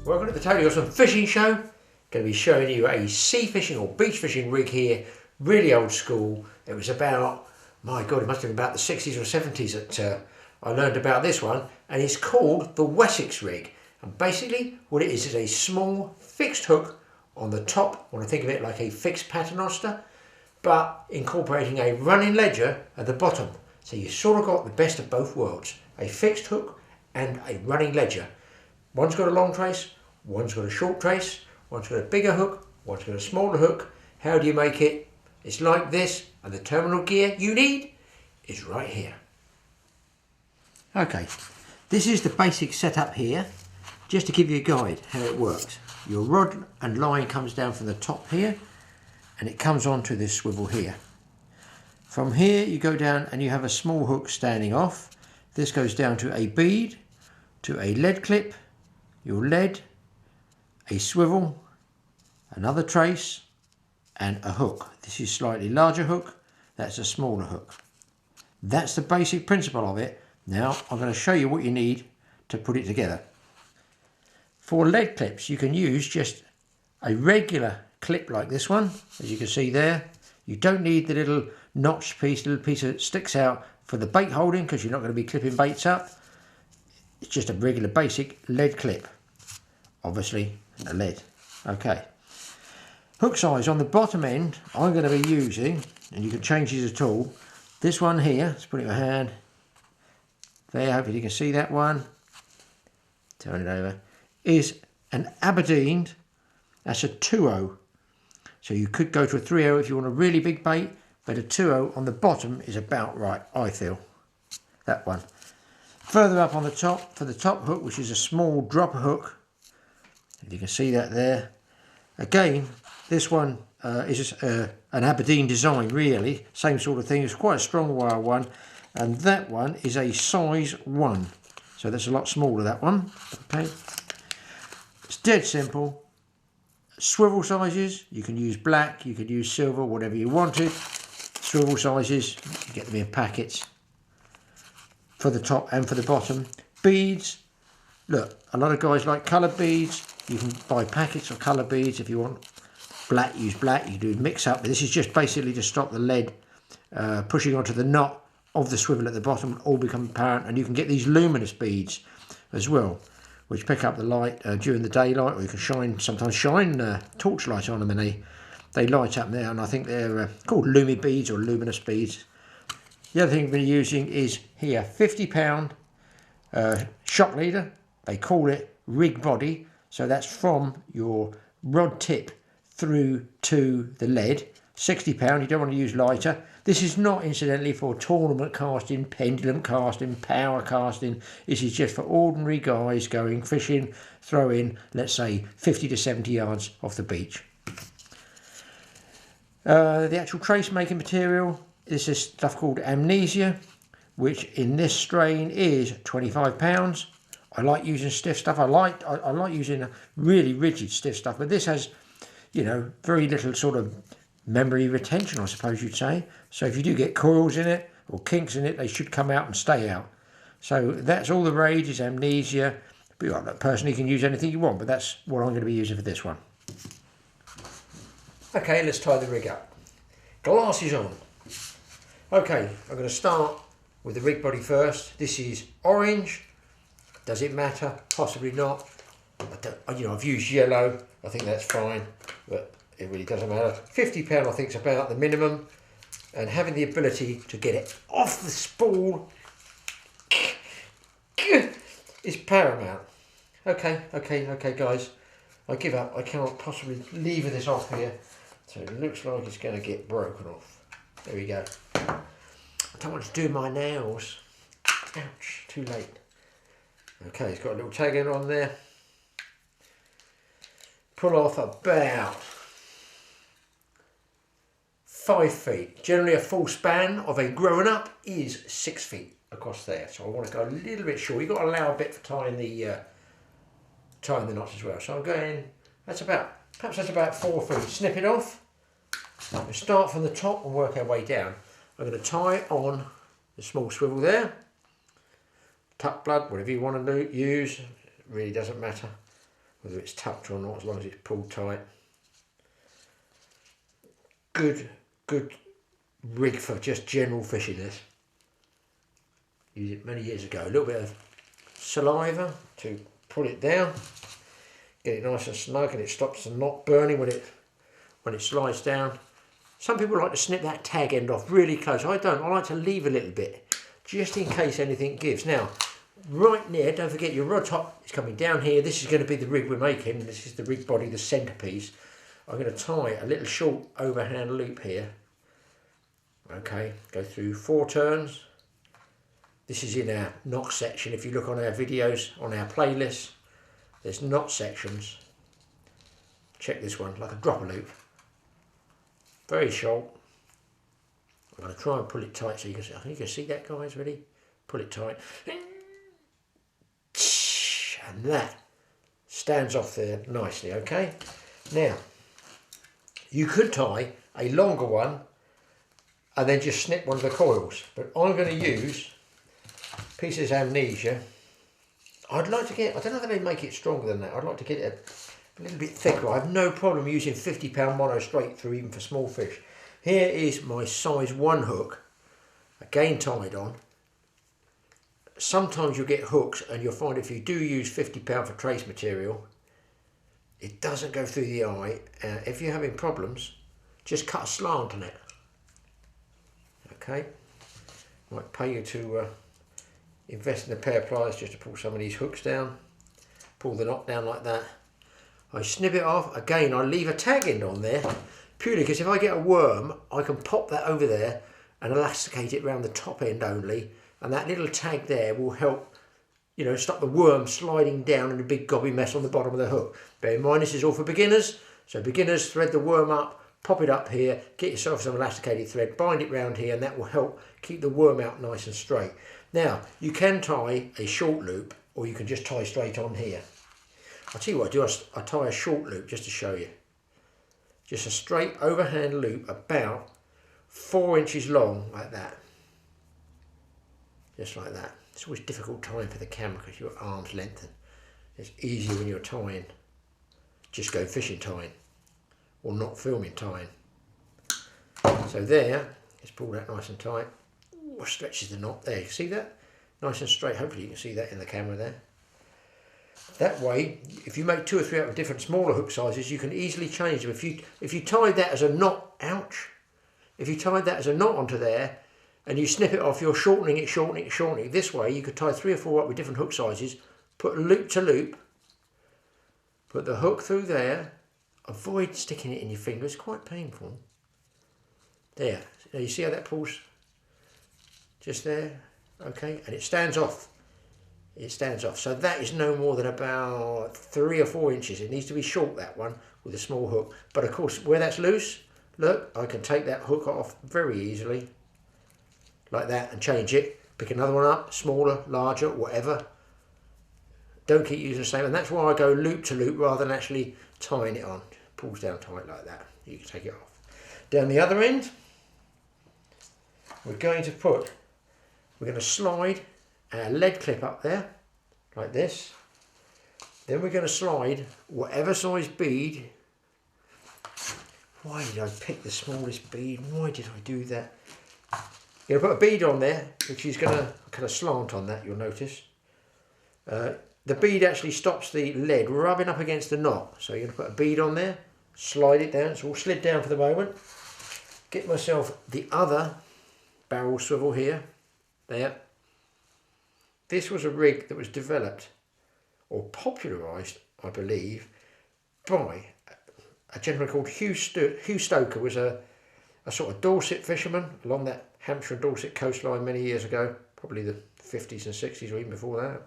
Welcome to the TAOUTDOORS and Fishing Show. Going to be showing you a sea fishing or beach fishing rig here, really old school. It was about, my God, it must have been about the 60s or 70s that I learned about this one, and it's called the Wessex Rig. And basically what it is a small fixed hook on the top. I want to think of it like a fixed paternoster, but incorporating a running ledger at the bottom. So you sort of got the best of both worlds, a fixed hook and a running ledger. One's got a long trace, one's got a short trace, one's got a bigger hook, one's got a smaller hook. How do you make it? It's like this, and the terminal gear you need is right here. Okay, this is the basic setup here, just to give you a guide how it works. Your rod and line comes down from the top here, and it comes onto this swivel here. From here you go down and you have a small hook standing off. This goes down to a bead, to a lead clip, your lead, a swivel, another trace, and a hook. This is a slightly larger hook, that's a smaller hook. That's the basic principle of it. Now I'm going to show you what you need to put it together. For lead clips you can use just a regular clip like this one, as you can see there. You don't need the little notched piece, the little piece that sticks out for the bait holding, because you're not going to be clipping baits up. It's just a regular basic lead clip, obviously a lead. Okay, hook size on the bottom end I'm going to be using, and you can change these at all, this one here, let's put it in my hand there, hopefully you can see that one, turn it over, is an Aberdeen, that's a 2.0, so you could go to a 3.0 if you want a really big bait, but a 2.0 on the bottom is about right, I feel, that one. Further up on the top, for the top hook, which is a small dropper hook, if you can see that there. Again, this one is an Aberdeen design really, same sort of thing, it's quite a strong wire one, and that one is a size 1, so that's a lot smaller, that one. Okay, it's dead simple. Swivel sizes, you can use black, you could use silver, whatever you wanted. Swivel sizes, you get them in packets for the top and for the bottom. Beads, look, a lot of guys like coloured beads. You can buy packets of coloured beads if you want. Black, use black, you do mix up. This is just basically to stop the lead pushing onto the knot of the swivel at the bottom, all become apparent. And you can get these luminous beads as well, which pick up the light during the daylight, or you can sometimes shine torchlight on them, and they light up there, and I think they're called lumi beads or luminous beads. The other thing we're using is here, 50-pound shock leader. They call it rig body, so that's from your rod tip through to the lead. 60-pound, you don't want to use lighter. This is not, incidentally, for tournament casting, pendulum casting, power casting. This is just for ordinary guys going fishing, throwing, let's say, 50 to 70 yards off the beach. The actual trace making material, this is stuff called Amnesia, which in this strain is 25 pounds. I like using stiff stuff. I like using really rigid stiff stuff, but this has, you know, very little sort of memory retention, I suppose you'd say. So if you do get coils in it or kinks in it, they should come out and stay out. So that's all the rage, is Amnesia. But personally, you can use anything you want, but that's what I'm going to be using for this one. Okay, let's tie the rig up. Glasses on. Okay, I'm going to start with the rig body first. This is orange. Does it matter? Possibly not. I've used yellow. I think that's fine, but it really doesn't matter. 50 pound I think is about the minimum, and having the ability to get it off the spool is paramount. Okay guys, I give up. I cannot possibly lever this off here, so it looks like it's going to get broken off. There we go. I don't want to do my nails. Ouch, too late. Okay, it's got a little tag end on there. Pull off about 5 feet. Generally a full span of a grown up is 6 feet across there. So I want to go a little bit short. You've got to allow a bit for tying the knots as well. So I'm going, perhaps that's about 4 feet. Snip it off. We'll start from the top and work our way down. I'm going to tie on the small swivel there. Tuck blood, whatever you want to use, it really doesn't matter. whether it's tucked or not, as long as it's pulled tight. Good rig for just general fishing this. Used it many years ago. A little bit of saliva to pull it down, get it nice and snug, and it stops the knot burning when it slides down. Some people like to snip that tag end off really close. I don't. I like to leave a little bit just in case anything gives. Now, right near, don't forget your rod top is coming down here. This is going to be the rig we're making. This is the rig body, the centerpiece. I'm going to tie a little short overhand loop here. Okay, go through 4 turns. This is in our knot section. If you look on our videos, on our playlist, there's knot sections. Check this one, like a dropper loop. Very short. I'm going to try and pull it tight so you can see. I think you can see that, guys. Ready? Pull it tight. And that stands off there nicely, okay? Now, you could tie a longer one and then just snip one of the coils. But I'm going to use pieces of amnesia. I'd like to get, I don't know if they make it stronger than that. I'd like to get it a little bit thicker. I have no problem using 50-pound mono straight through, even for small fish. Here is my size 1 hook, again tied on. Sometimes you'll get hooks and you'll find if you do use 50-pound for trace material, it doesn't go through the eye. If you're having problems, just cut a slant on it. Okay, might pay you to invest in a pair of pliers just to pull some of these hooks down. Pull the knot down like that. I snip it off. Again, I leave a tag end on there purely because if I get a worm, I can pop that over there and elasticate it around the top end only, and that little tag there will help, you know, stop the worm sliding down in a big gobby mess on the bottom of the hook. Bear in mind, this is all for beginners, so beginners, thread the worm up, pop it up here, get yourself some elasticated thread, bind it round here, and that will help keep the worm out nice and straight. Now, you can tie a short loop, or you can just tie straight on here. I'll tell you what I do, I tie a short loop just to show you. Just a straight overhand loop about 4 inches long, like that. Just like that. It's always difficult tying for the camera because your arms lengthen. It's easier when you're tying. Just go fishing tying, or not filming tying. So there, let's pull that nice and tight. Ooh, stretches the knot there. You see that? Nice and straight. Hopefully you can see that in the camera there. That way, if you make 2 or 3 out of different smaller hook sizes, you can easily change them. If you tie that as a knot, ouch. If you tied that as a knot onto there, and you snip it off, you're shortening it, shortening it, shortening it. This way, you could tie 3 or 4 up with different hook sizes, put loop to loop, put the hook through there, avoid sticking it in your fingers, it's quite painful. There, now you see how that pulls? Just there, okay, and it stands off. It stands off, so that is no more than about 3 or 4 inches. It needs to be short, that one, with a small hook. But of course, where that's loose, look, I can take that hook off very easily, like that, and change it. Pick another one up, smaller, larger, whatever. Don't keep using the same, and that's why I go loop to loop rather than actually tying it on. Pulls down tight like that. You can take it off. Down the other end, we're going to slide our lead clip up there, like this. Then we're going to slide whatever size bead. Why did I pick the smallest bead? Why did I do that? You're going to put a bead on there, which is going to kind of slant on that, you'll notice. The bead actually stops the lead rubbing up against the knot. So you're going to put a bead on there, slide it down. It's all slid down for the moment. Get myself the other barrel swivel here, there. This was a rig that was developed or popularised, I believe, by a gentleman called Hugh Stoker. Was a sort of Dorset fisherman along that Hampshire and Dorset coastline many years ago, probably the 50s and 60s or even before that.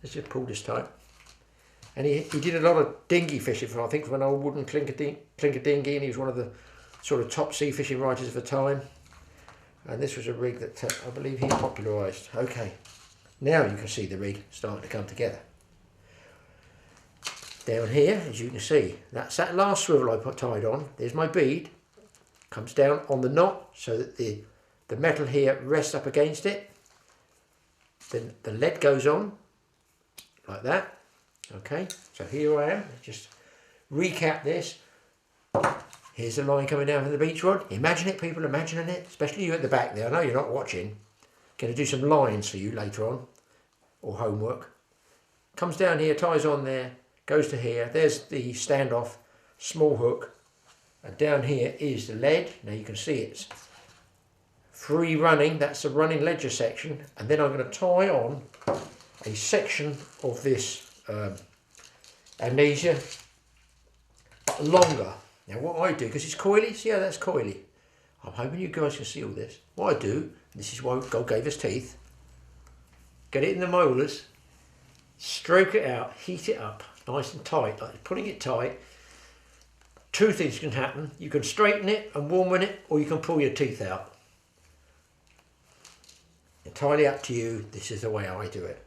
Let's just pull this tight. And he did a lot of dinghy fishing, I think, from an old wooden clinker dinghy, and he was one of the sort of top sea fishing writers of the time. And this was a rig that I believe he popularised. Okay, now you can see the rig starting to come together. Down here, as you can see, that's that last swivel I tied on. There's my bead. Comes down on the knot so that the metal here rests up against it. Then the lead goes on, like that. Okay, so here I am. Just recap this. Here's the line coming down from the beach rod. Imagine it, people, imagining it. Especially you at the back there. I know you're not watching. Going to do some lines for you later on, or homework. Comes down here, ties on there, goes to here. There's the standoff, small hook. And down here is the lead. Now you can see it's free running. That's the running ledger section. And then I'm going to tie on a section of this amnesia, but longer. Now what I do, because it's coily, see how that's coily? I'm hoping you guys can see all this. What I do, this is why God gave us teeth, get it in the molars, stroke it out, heat it up nice and tight, like putting it tight. Two things can happen. You can straighten it and warm it, or you can pull your teeth out. Entirely up to you. This is the way I do it.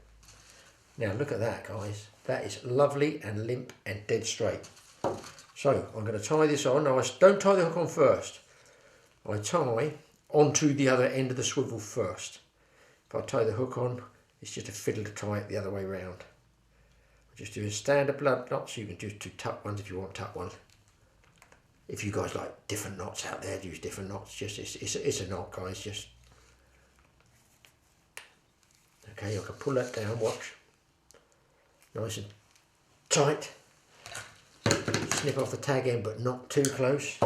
Now look at that, guys. That is lovely and limp and dead straight. So I'm going to tie this on. Now I don't tie the hook on first. I tie onto the other end of the swivel first. If I tie the hook on, it's just a fiddle to tie it the other way round. I'm just doing standard blood knots. You can just do tuck ones if you want tuck ones. If you guys like different knots out there, use different knots. Just it's a knot, guys. Just okay. I can pull that down. Watch. Nice and tight. Snip off the tag end, but not too close.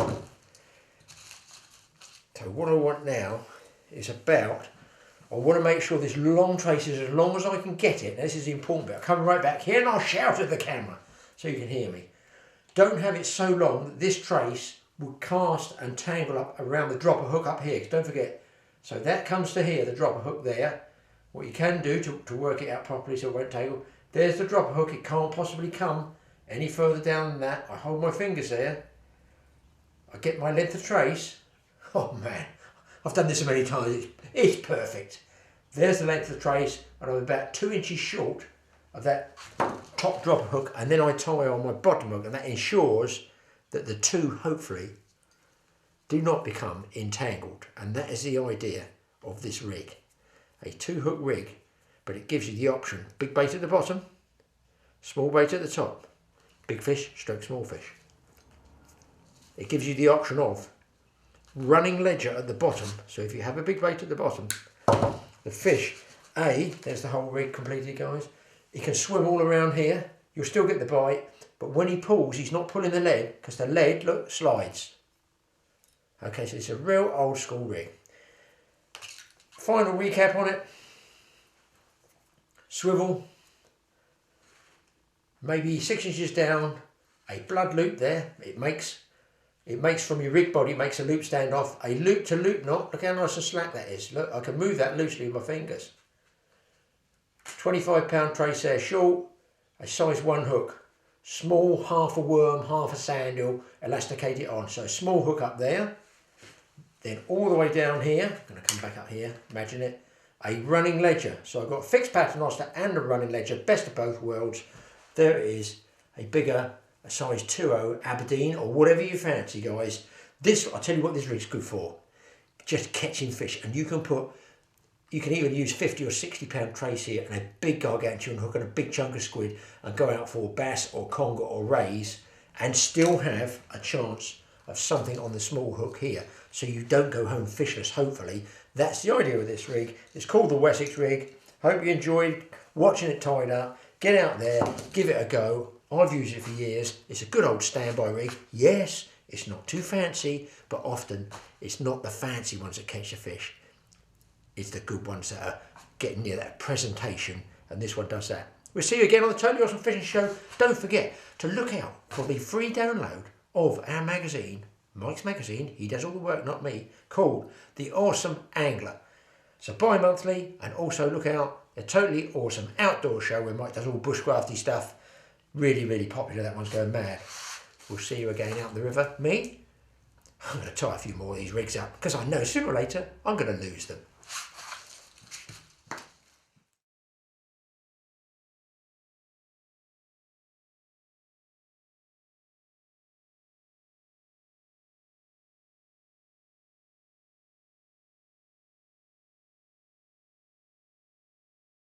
So what I want now is I want to make sure this long trace is as long as I can get it. Now, this is the important bit. I'll come right back here and I'll shout at the camera so you can hear me. Don't have it so long that this trace will cast and tangle up around the dropper hook up here. Don't forget. So that comes to here, the dropper hook there. What you can do to work it out properly so it won't tangle, there's the dropper hook. It can't possibly come any further down than that. I hold my fingers there. I get my length of trace. Oh man, I've done this so many times. It's perfect. There's the length of trace, and I'm about 2 inches short of that top dropper hook, and then I tie on my bottom hook, and that ensures that the two hopefully do not become entangled. And that is the idea of this rig. A 2-hook rig, but it gives you the option. Big bait at the bottom, small bait at the top. Big fish, stroke small fish. It gives you the option of running ledger at the bottom. So if you have a big bait at the bottom, the fish, there's the whole rig completed, guys. He can swim all around here. You'll still get the bite, but when he pulls, he's not pulling the lead, because the lead, look, slides. Okay, so it's a real old school rig. Final recap on it. Swivel, maybe 6 inches down, a blood loop there. It makes from your rig body, it makes a loop stand off, a loop to loop knot. Look how nice and slack that is. Look, I can move that loosely with my fingers. 25-pound trace there, short, a size 1 hook. Small, half a worm, half a sandal, elasticate it on. So a small hook up there. Then all the way down here, I'm going to come back up here, imagine it, a running ledger. So I've got a fixed paternoster and a running ledger, best of both worlds. There it is, a bigger, a size 2.0 Aberdeen, or whatever you fancy, guys. This, I'll tell you what this rig's good for. Just catching fish. And you can even use 50 or 60-pound trace here and a big gargantuan hook and a big chunk of squid and go out for bass or conger or rays and still have a chance of something on the small hook here. So you don't go home fishless, hopefully. That's the idea of this rig. It's called the Wessex Rig. Hope you enjoyed watching it tied up. Get out there, give it a go. I've used it for years. It's a good old standby rig. Yes, it's not too fancy, but often it's not the fancy ones that catch the fish. It's the good ones that are getting near that presentation, and this one does that. We'll see you again on the Totally Awesome Fishing Show. Don't forget to look out for the free download of our magazine, Mike's magazine, he does all the work, not me, called The Awesome Angler. So bi-monthly, and also look out, a Totally Awesome Outdoor Show where Mike does all bushcrafty stuff. Really, really popular, that one's going mad. We'll see you again out the river. Me? I'm going to tie a few more of these rigs up, because I know sooner or later I'm going to lose them.